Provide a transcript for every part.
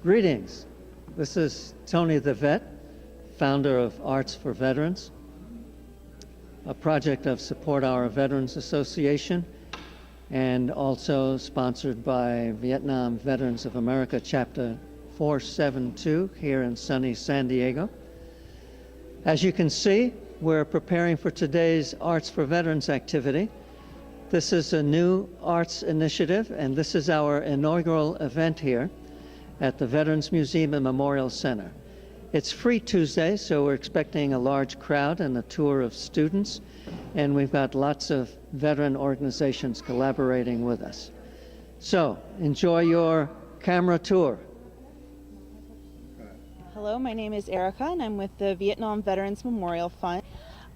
Greetings. This is Tony the Vet, founder of Arts for Veterans, a project of Support Our Veterans Association, and also sponsored by Vietnam Veterans of America Chapter 472 here in sunny San Diego. As you can see, we're preparing for today's Arts for Veterans activity. This is a new arts initiative, and this is our inaugural event here at the Veterans Museum and Memorial Center. It's free Tuesday, so we're expecting a large crowd and a tour of students, and we've got lots of veteran organizations collaborating with us. So, enjoy your camera tour. Hello, my name is Erica, and I'm with the Vietnam Veterans Memorial Fund.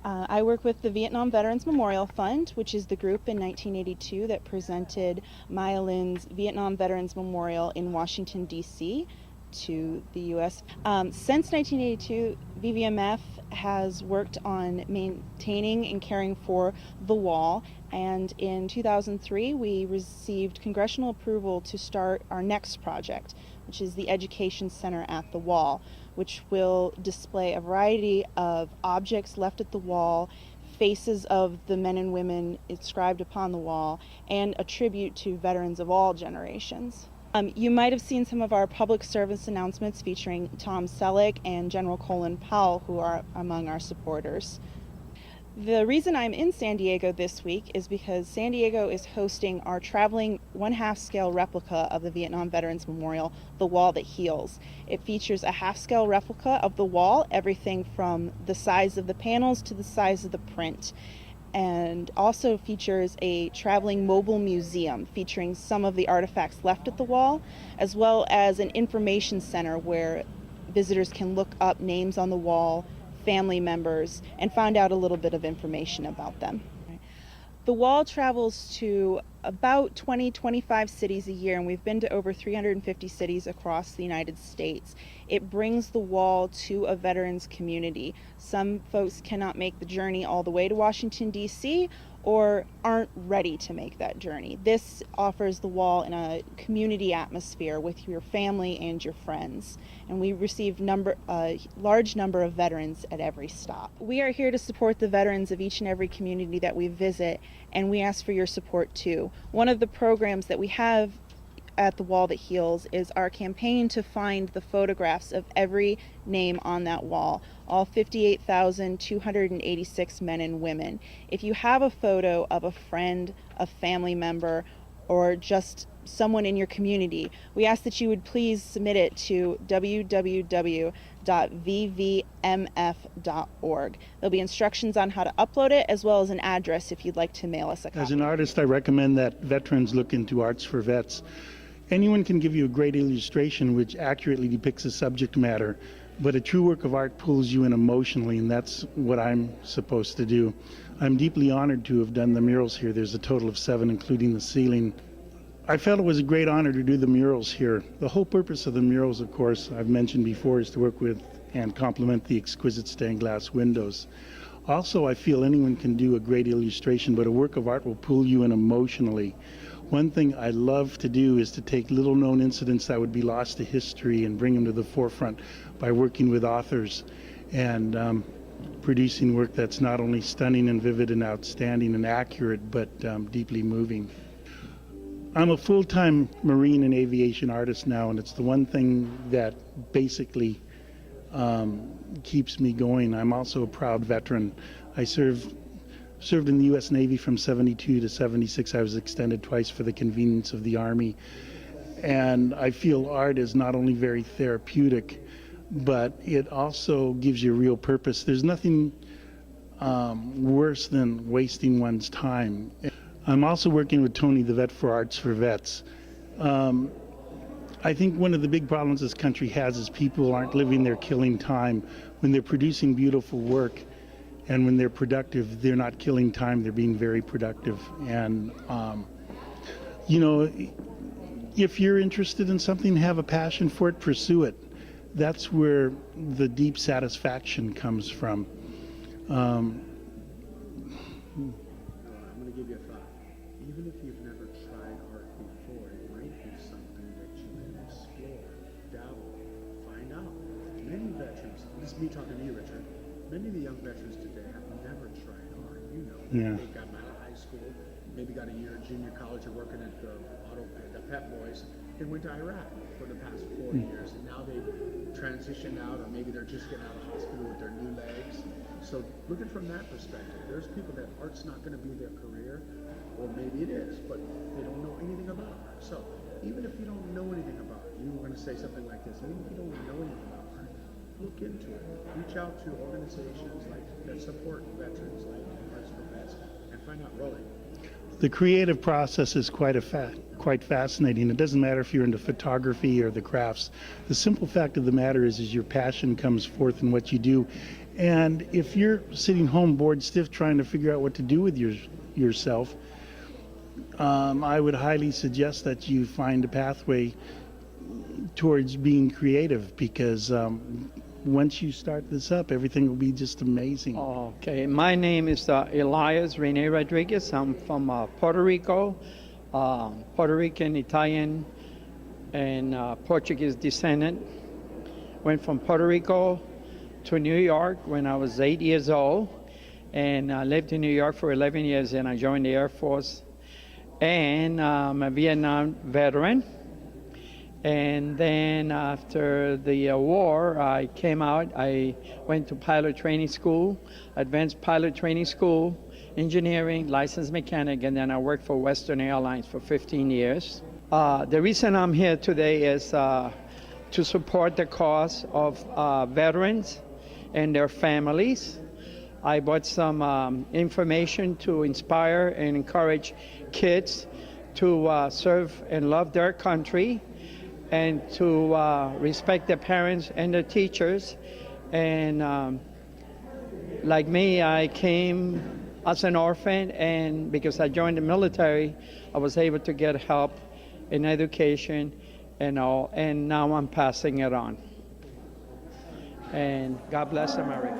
I work with the Vietnam Veterans Memorial Fund, which is the group in 1982 that presented Maya Lin's Vietnam Veterans Memorial in Washington, D.C. to the U.S. Since 1982, VVMF has worked on maintaining and caring for the wall, and in 2003 we received congressional approval to start our next project, which is the Education Center at the Wall, which will display a variety of objects left at the wall, faces of the men and women inscribed upon the wall, and a tribute to veterans of all generations. You might have seen some of our public service announcements featuring Tom Selleck and General Colin Powell, who are among our supporters. The reason I'm in San Diego this week is because San Diego is hosting our traveling 1/2 scale replica of the Vietnam Veterans Memorial, The Wall That Heals. It features a 1/2 scale replica of the wall, everything from the size of the panels to the size of the print, and also features a traveling mobile museum featuring some of the artifacts left at the wall, as well as an information center where visitors can look up names on the wall, family members, and find out a little bit of information about them. The wall travels to about 20-25 cities a year, and we've been to over 350 cities across the United States. It brings the wall to a veterans community. Some folks cannot make the journey all the way to Washington, D.C., or aren't ready to make that journey. This offers the wall in a community atmosphere with your family and your friends. And we receive a large number of veterans at every stop. We are here to support the veterans of each and every community that we visit, and we ask for your support too. One of the programs that we have at The Wall That Heals is our campaign to find the photographs of every name on that wall, all 58,286 men and women. If you have a photo of a friend, a family member, or just someone in your community, we ask that you would please submit it to www.vvmf.org. There'll be instructions on how to upload it, as well as an address if you'd like to mail us a copy. As an artist, I recommend that veterans look into Arts for Vets. Anyone can give you a great illustration which accurately depicts the subject matter, but a true work of art pulls you in emotionally, and that's what I'm supposed to do. I'm deeply honored to have done the murals here. There's a total of 7, including the ceiling. I felt it was a great honor to do the murals here. The whole purpose of the murals, of course, I've mentioned before, is to work with and complement the exquisite stained glass windows. Also, I feel anyone can do a great illustration, but a work of art will pull you in emotionally. One thing I love to do is to take little known incidents that would be lost to history and bring them to the forefront by working with authors and producing work that's not only stunning and vivid and outstanding and accurate, but deeply moving. I'm a full-time marine and aviation artist now, and it's the one thing that basically keeps me going. I'm also a proud veteran. I served in the U.S. Navy from 72 to 76. I was extended twice for the convenience of the Army. And I feel art is not only very therapeutic, but it also gives you a real purpose. There's nothing worse than wasting one's time. I'm also working with Tony the Vet for Arts for Vets. I think one of the big problems this country has is people aren't living their killing time. When they're producing beautiful work and when they're productive, they're not killing time, they're being very productive. And, you know, if you're interested in something, have a passion for it, pursue it. That's where the deep satisfaction comes from. I'm going to give you a thought. Even if you've never tried art before, it might be something that you can explore, dabble many veterans, this is me talking to you, Richard, many of the young veterans today have never tried art. You know, Yeah. they've gotten out of high school, maybe got a year at junior college or working at the Pep Boys, and went to Iraq for the past 4 years, and now they've transitioned out, or maybe they're just getting out of hospital with their new legs. So looking from that perspective, there's people that art's not going to be their career, or maybe it is, but they don't know anything about art. So even if you don't know anything about it, you were going to say something like this, even if you don't know anything about art, look into it. Reach out to organizations like that support veterans like Arts for Vets and find out really. The creative process is quite fascinating. It doesn't matter if you're into photography or the crafts. The simple fact of the matter is your passion comes forth in what you do. And if you're sitting home bored stiff trying to figure out what to do with yourself, I would highly suggest that you find a pathway towards being creative, because once you start this up, everything will be just amazing. Okay, my name is Elias Rene Rodriguez. I'm from Puerto Rico, Puerto Rican, Italian, and Portuguese descendant. Went from Puerto Rico to New York when I was 8 years old, and I lived in New York for 11 years, and I joined the Air Force. And I'm a Vietnam veteran. And then after the war, I came out. I went to pilot training school, advanced pilot training school, engineering, licensed mechanic, and then I worked for Western Airlines for 15 years. The reason I'm here today is to support the cause of veterans and their families. I brought some information to inspire and encourage kids to serve and love their country, and to respect their parents and their teachers. And like me, I came as an orphan, and because I joined the military, I was able to get help in education and all, and now I'm passing it on. And God bless America.